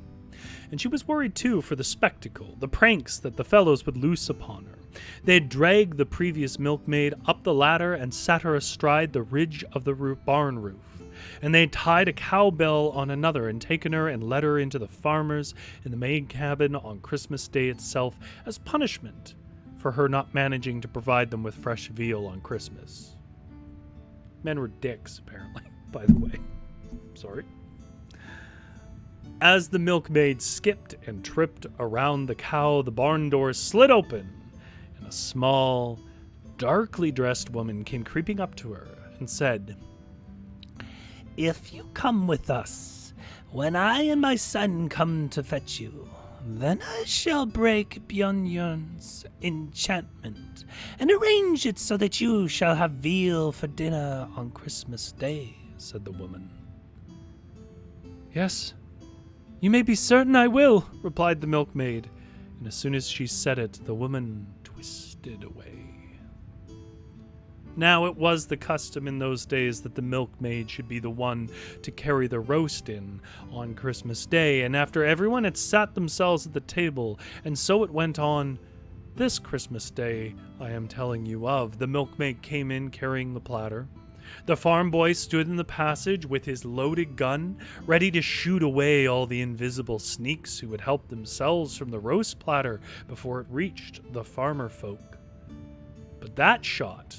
And she was worried, too, for the spectacle, the pranks that the fellows would loose upon her. They had dragged the previous milkmaid up the ladder and sat her astride the ridge of the barn roof. And they had tied a cowbell on another and taken her and led her into the farmer's in the maid cabin on Christmas Day itself as punishment for her not managing to provide them with fresh veal on Christmas. Men were dicks, apparently, by the way. Sorry. As the milkmaid skipped and tripped around the cow, the barn door slid open, and a small, darkly dressed woman came creeping up to her and said, "If you come with us, when I and my son come to fetch you, then I shall break Björn's enchantment and arrange it so that you shall have veal for dinner on Christmas Day," said the woman. "Yes, you may be certain I will," replied the milkmaid, and as soon as she said it, the woman twisted away. Now it was the custom in those days that the milkmaid should be the one to carry the roast in on Christmas Day, and after everyone had sat themselves at the table, and so it went on this Christmas Day I am telling you of, the milkmaid came in carrying the platter. The farm boy stood in the passage with his loaded gun, ready to shoot away all the invisible sneaks who would help themselves from the roast platter before it reached the farmer folk. But that shot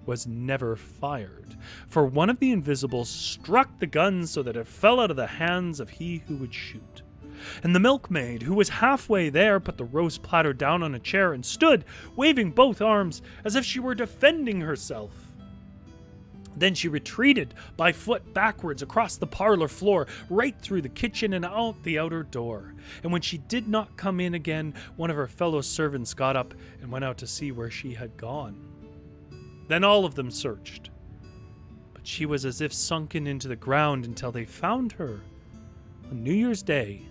was never fired, for one of the invisibles struck the gun so that it fell out of the hands of he who would shoot. And the milkmaid, who was halfway there, put the roast platter down on a chair and stood, waving both arms as if she were defending herself. Then she retreated by foot backwards across the parlor floor, right through the kitchen and out the outer door. And when she did not come in again, one of her fellow servants got up and went out to see where she had gone. Then all of them searched, but she was as if sunken into the ground until they found her on New Year's Day,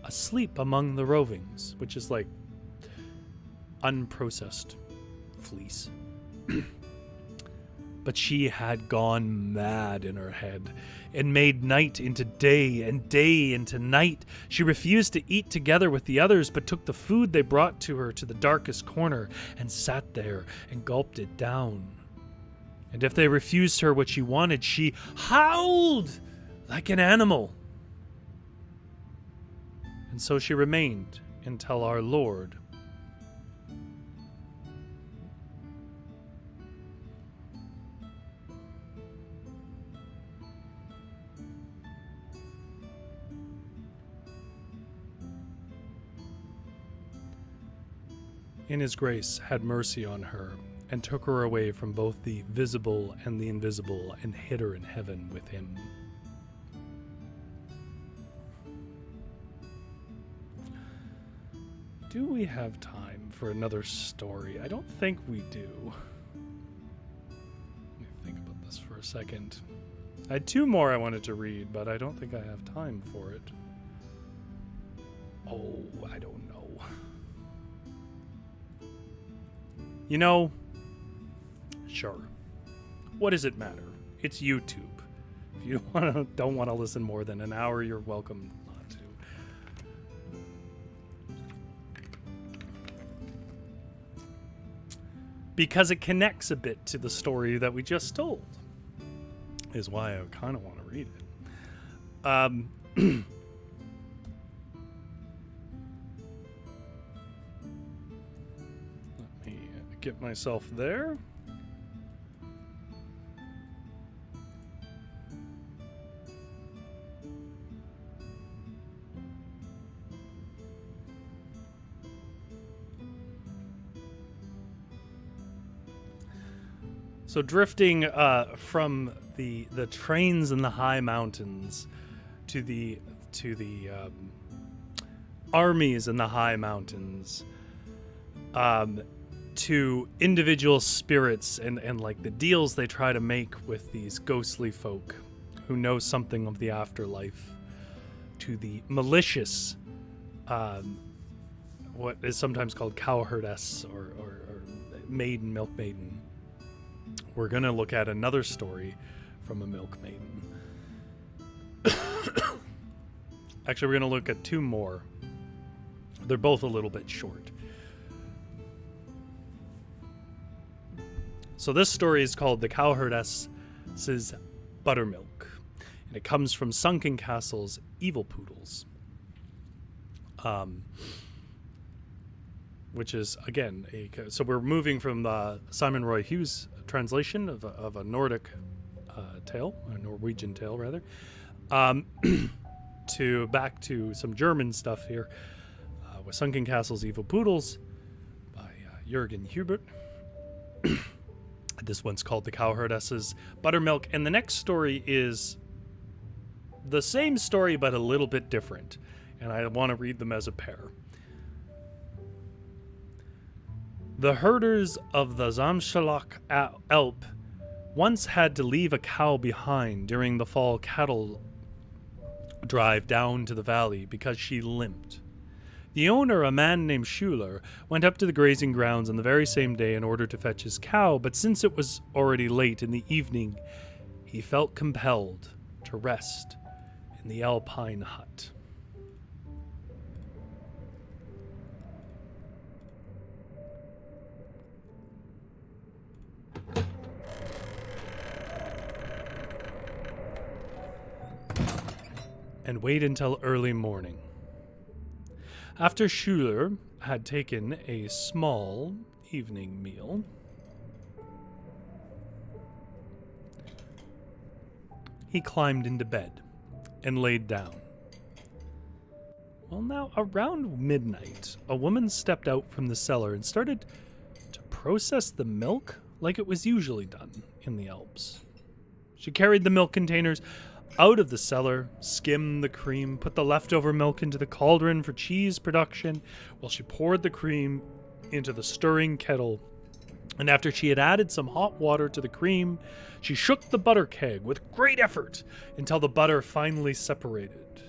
asleep among the rovings, which is like unprocessed fleece. But she had gone mad in her head and made night into day and day into night. She refused to eat together with the others, but took the food they brought to her to the darkest corner and sat there and gulped it down. And if they refused her what she wanted, she howled like an animal. And so she remained until our Lord in his grace, had mercy on her, and took her away from both the visible and the invisible, and hid her in heaven with him. Do we have time for another story? I don't think we do. Let me think about this for a second. I had 2 more I wanted to read, but I don't think I have time for it. Oh, I don't know. You know, sure. What does it matter? It's YouTube. If you don't want to listen more than an hour, you're welcome not to. Because it connects a bit to the story that we just told, is why I kind of want to read it. Let me get myself there. So drifting from the trains in the high mountains to the armies in the high mountains, to individual spirits and like the deals they try to make with these ghostly folk who know something of the afterlife, to the malicious, what is sometimes called Cowherdess or maiden, milk maiden. We're going to look at another story from a milkmaid. Actually, we're going to look at 2 more. They're both a little bit short. So this story is called The Cowherdess's Buttermilk, and it comes from Sunken Castle's Evil Poodles. Which is, again, so we're moving from the Simon Roy Hughes translation of a Nordic tale, a Norwegian tale, rather, to back to some German stuff here with Sunken Castle's Evil Poodles by Jürgen Hubert. This one's called The Cowherdess's Buttermilk, and the next story is the same story but a little bit different, and I want to read them as a pair. The herders of the Zamschalach Alp once had to leave a cow behind during the fall cattle drive down to the valley because she limped. The owner, a man named Schuler, went up to the grazing grounds on the very same day in order to fetch his cow, but since it was already late in the evening, he felt compelled to rest in the alpine hut. And wait until early morning. After Schuler had taken a small evening meal, he climbed into bed and laid down. Well, now, around midnight, a woman stepped out from the cellar and started to process the milk like it was usually done in the Alps. She carried the milk containers out of the cellar, skimmed the cream, put the leftover milk into the cauldron for cheese production, while she poured the cream into the stirring kettle. And after she had added some hot water to the cream, she shook the butter keg with great effort until the butter finally separated.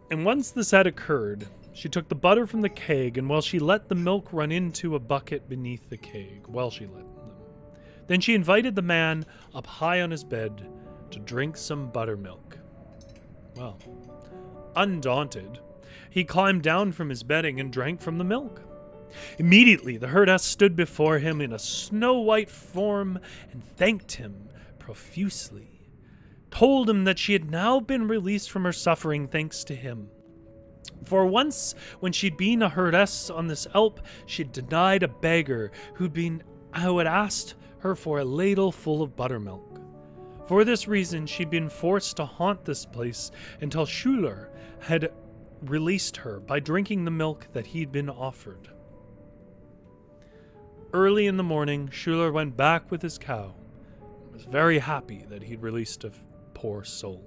And once this had occurred, she took the butter from the keg, and while she let the milk run into a bucket beneath the keg, then she invited the man up high on his bed to drink some buttermilk. Well, undaunted, he climbed down from his bedding and drank from the milk. Immediately, the herdess stood before him in a snow-white form and thanked him profusely, told him that she had now been released from her suffering thanks to him. For once, when she'd been a herdess on this Alp, she'd denied a beggar who had asked her for a ladle full of buttermilk. For this reason, she'd been forced to haunt this place until Schuler had released her by drinking the milk that he'd been offered. Early in the morning, Schuler went back with his cow and was very happy that he'd released a poor soul.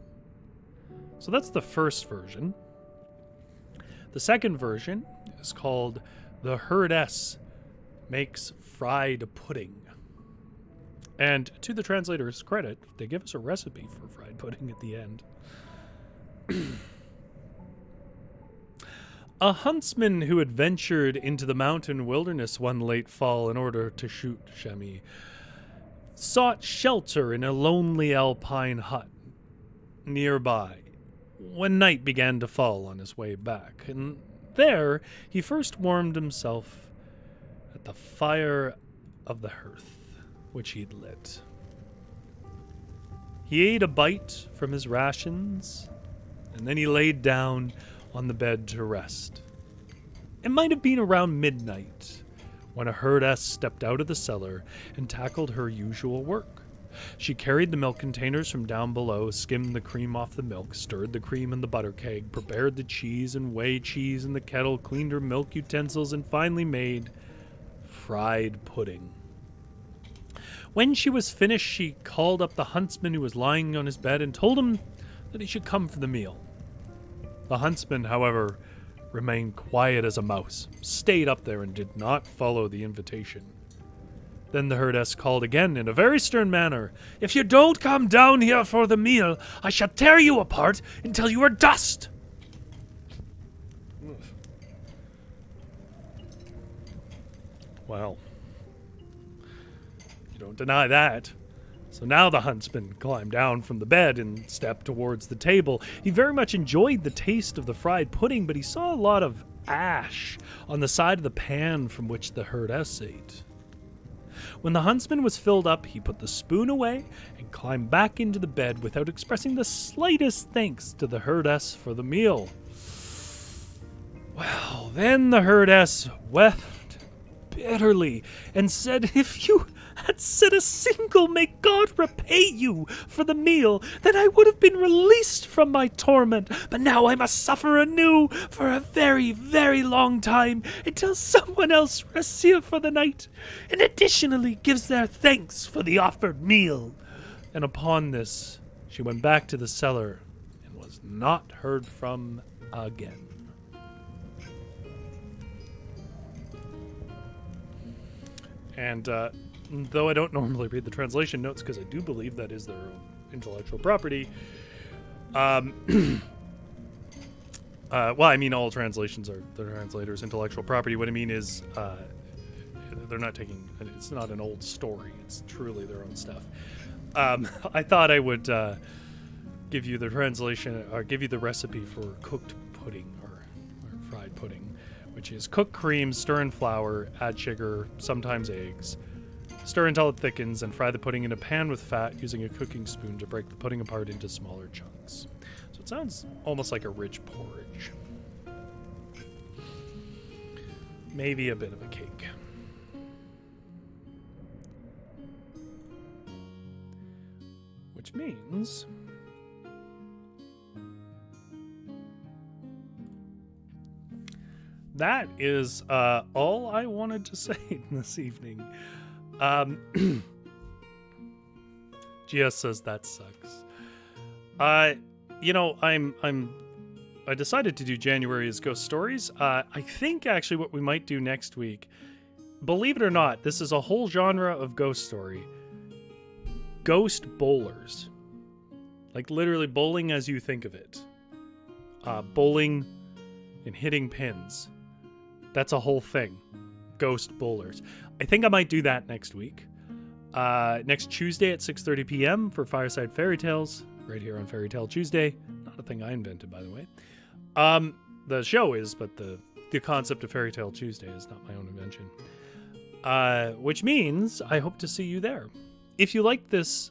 So that's the first version. The second version is called The Herdess Makes Fried Pudding. And to the translator's credit, they give us a recipe for fried pudding at the end. A huntsman who had ventured into the mountain wilderness one late fall in order to shoot chamois sought shelter in a lonely alpine hut nearby when night began to fall on his way back, and there he first warmed himself at the fire of the hearth which he'd lit. He ate a bite from his rations, and then he laid down on the bed to rest. It might have been around midnight when a herdess stepped out of the cellar and tackled her usual work. She carried the milk containers from down below, skimmed the cream off the milk, stirred the cream in the butter keg, prepared the cheese and whey cheese in the kettle, cleaned her milk utensils, and finally made fried pudding. When she was finished, she called up the huntsman who was lying on his bed and told him that he should come for the meal. The huntsman, however, remained quiet as a mouse, stayed up there, and did not follow the invitation. Then the herdess called again in a very stern manner, "If you don't come down here for the meal, I shall tear you apart until you are dust." Well, you don't deny that. So now the huntsman climbed down from the bed and stepped towards the table. He very much enjoyed the taste of the fried pudding, but he saw a lot of ash on the side of the pan from which the herdess ate. When the huntsman was filled up, he put the spoon away and climbed back into the bed without expressing the slightest thanks to the herdess for the meal. Well, then the herdess wept bitterly and said, "If you had said a single 'May God repay you' for the meal, then I would have been released from my torment. But now I must suffer anew for a very, very long time, until someone else rests here for the night, and additionally gives their thanks for the offered meal." And upon this, she went back to the cellar and was not heard from again. And though I don't normally read the translation notes, because I do believe that is their own intellectual property, well, I mean, all translations are the translator's intellectual property. What I mean is, they're not taking, it's not an old story. It's truly their own stuff. I thought I would give you the translation, or give you the recipe for cooked pudding, or fried pudding, which is cook cream, stir in flour, add sugar, sometimes eggs. Stir until it thickens, and fry the pudding in a pan with fat using a cooking spoon to break the pudding apart into smaller chunks. So it sounds almost like a rich porridge. Maybe a bit of a cake. Which means that is all I wanted to say this evening. GS says that sucks. I decided to do January as ghost stories. I think actually what we might do next week, believe it or not, this is a whole genre of ghost story. Ghost bowlers. Like literally bowling as you think of it. Bowling and hitting pins. That's a whole thing. Ghost bowlers. I think I might do that next week. Next Tuesday at 6:30 p.m. for Fireside Fairytales, right here on Fairy Tale Tuesday. Not a thing I invented, by the way. The show is, but the concept of Fairy Tale Tuesday is not my own invention. Which means I hope to see you there. If you like this,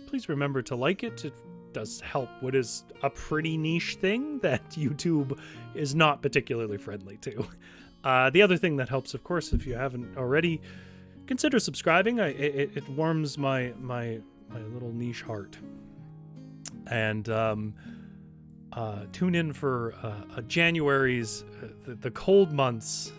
please remember to like it. It does help what is a pretty niche thing that YouTube is not particularly friendly to. The other thing that helps, of course, if you haven't already, consider subscribing. It warms my little niche heart. And tune in for January's, the cold months,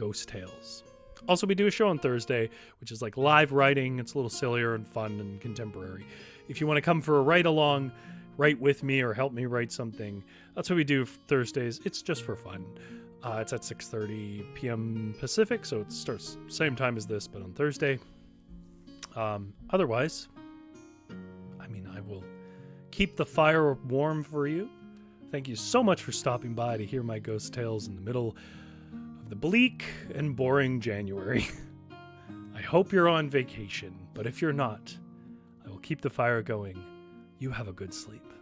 ghost tales. Also, we do a show on Thursday, which is like live writing. It's a little sillier and fun and contemporary. If you want to come for a write along, write with me or help me write something, that's what we do Thursdays. It's just for fun. It's at 6:30 p.m. Pacific, so it starts same time as this, but on Thursday. Otherwise, I mean, I will keep the fire warm for you. Thank you so much for stopping by to hear my ghost tales in the middle of the bleak and boring January. I hope you're on vacation, but if you're not, I will keep the fire going. You have a good sleep.